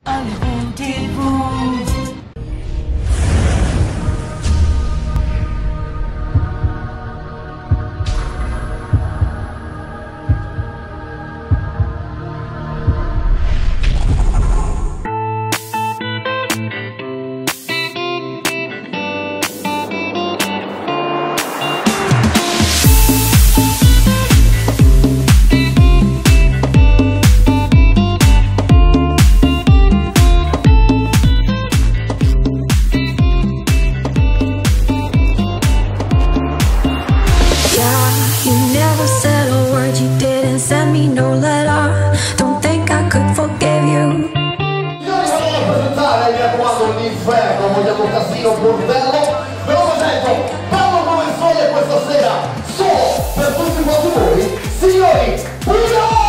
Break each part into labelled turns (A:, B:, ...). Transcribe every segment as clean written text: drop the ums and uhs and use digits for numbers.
A: Hollywood.
B: Send me no letter. Don't think I could forgive you.
C: Io voglio presentare, mi raccomando, l'inferno, vogliamo casino, bordello. Ve lo presento, bello come il sole questa sera, solo per tutti quanti voi, signori, Buio!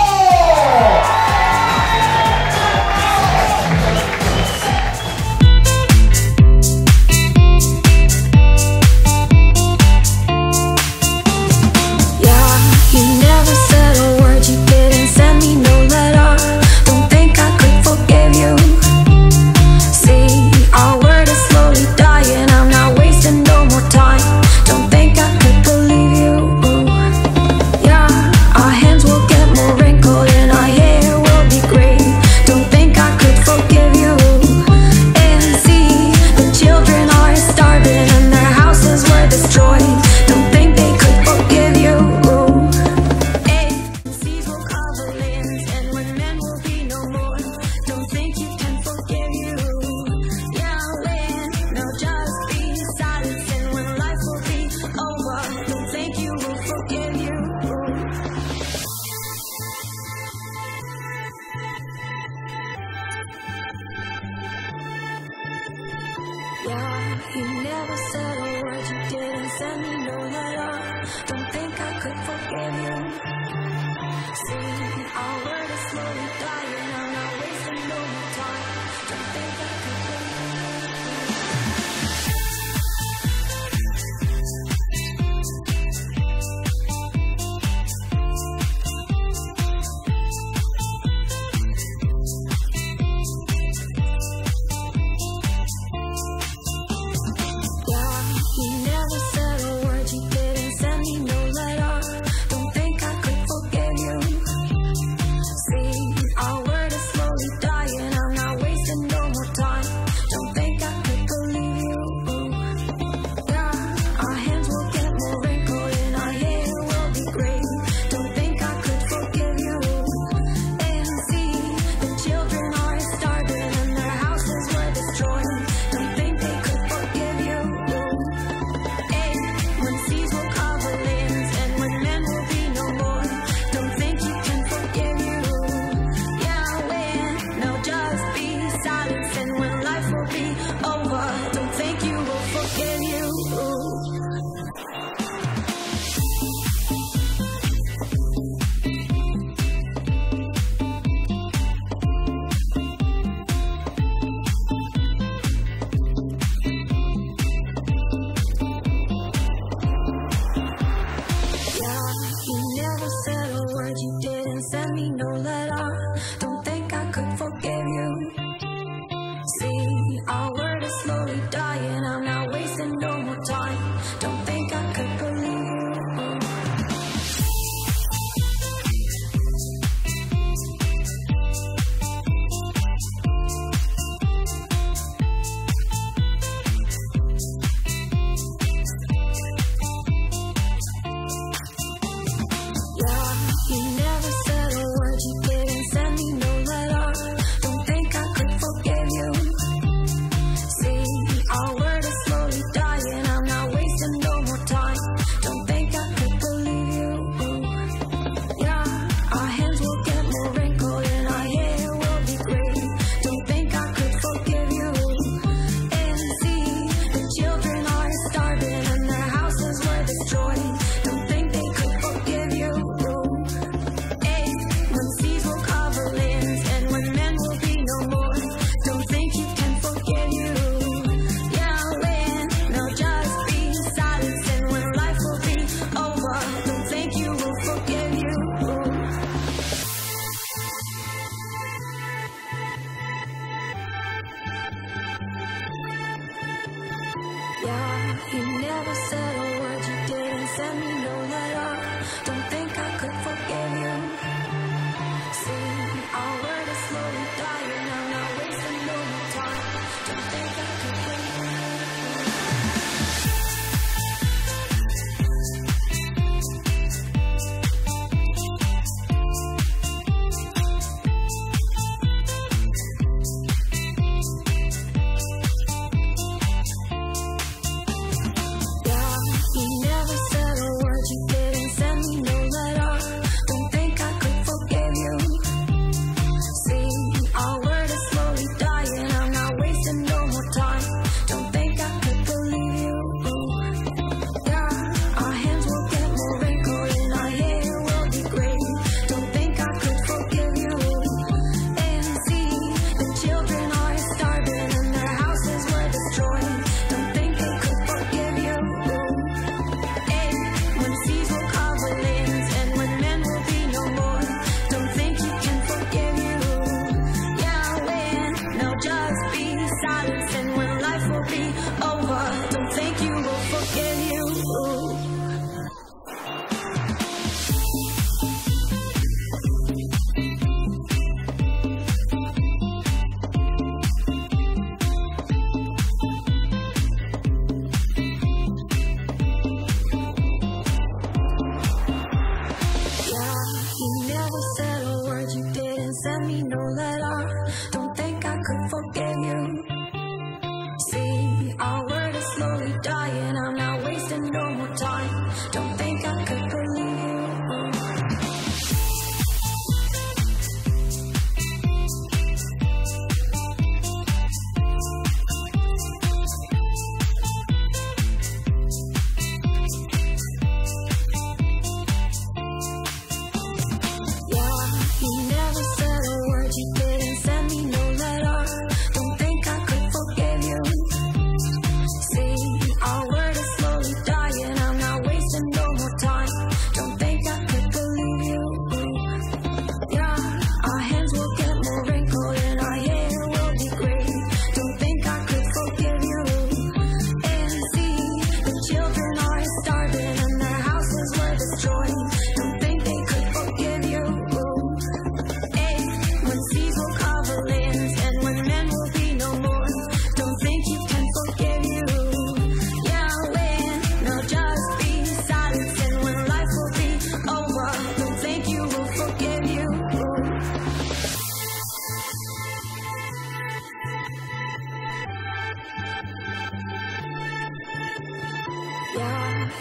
B: Yeah, you never said a word, you didn't send me no letter. Don't think I could forgive you. See, our word is slowly dying, I'm not wasting no more time. Don't think I could you never said a word, you didn't send me no letter. Don't think Yeah, you never said a word, you didn't send me no letter. Don't think I could forgive you. See, our word is slowly dying, I'm not wasting no more time. Don't think I could forgive you.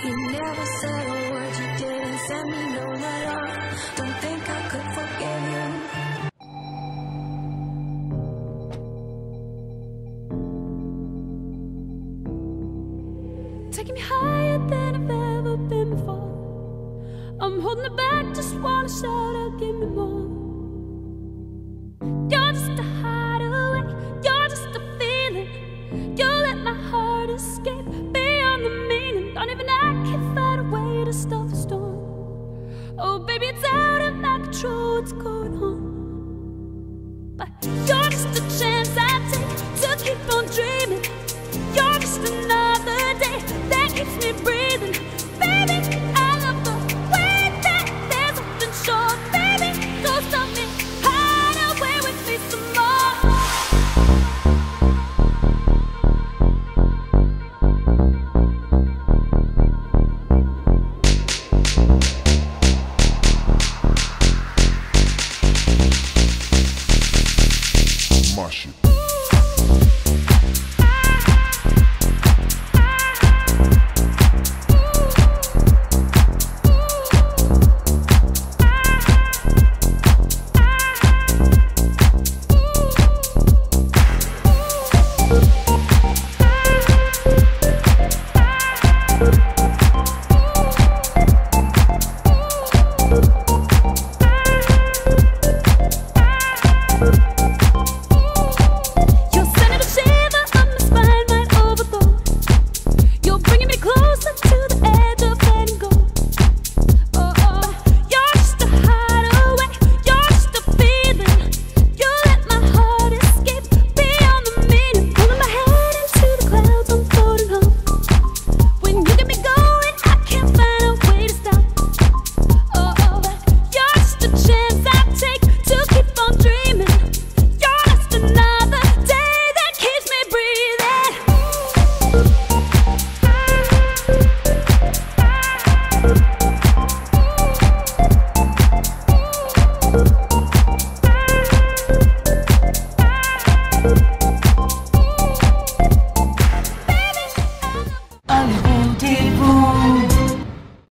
B: You never said a word, you didn't send me no letter. Don't think I could forgive you.
A: Taking me higher than I've ever been before. I'm holding it back, just wanna shout out, give me more. You're just a hideaway, you're just a feeling. You let my heart escape beyond the meaning. Don't even I can find a way to stop the storm. Oh baby, it's out of my control, what's going on? But you're just a chance I take to keep on dreaming. You're just another day that keeps me breathing. Baby, I love the way that there's nothing short. Baby, go stop me, hide away with me some more.
D: My shit.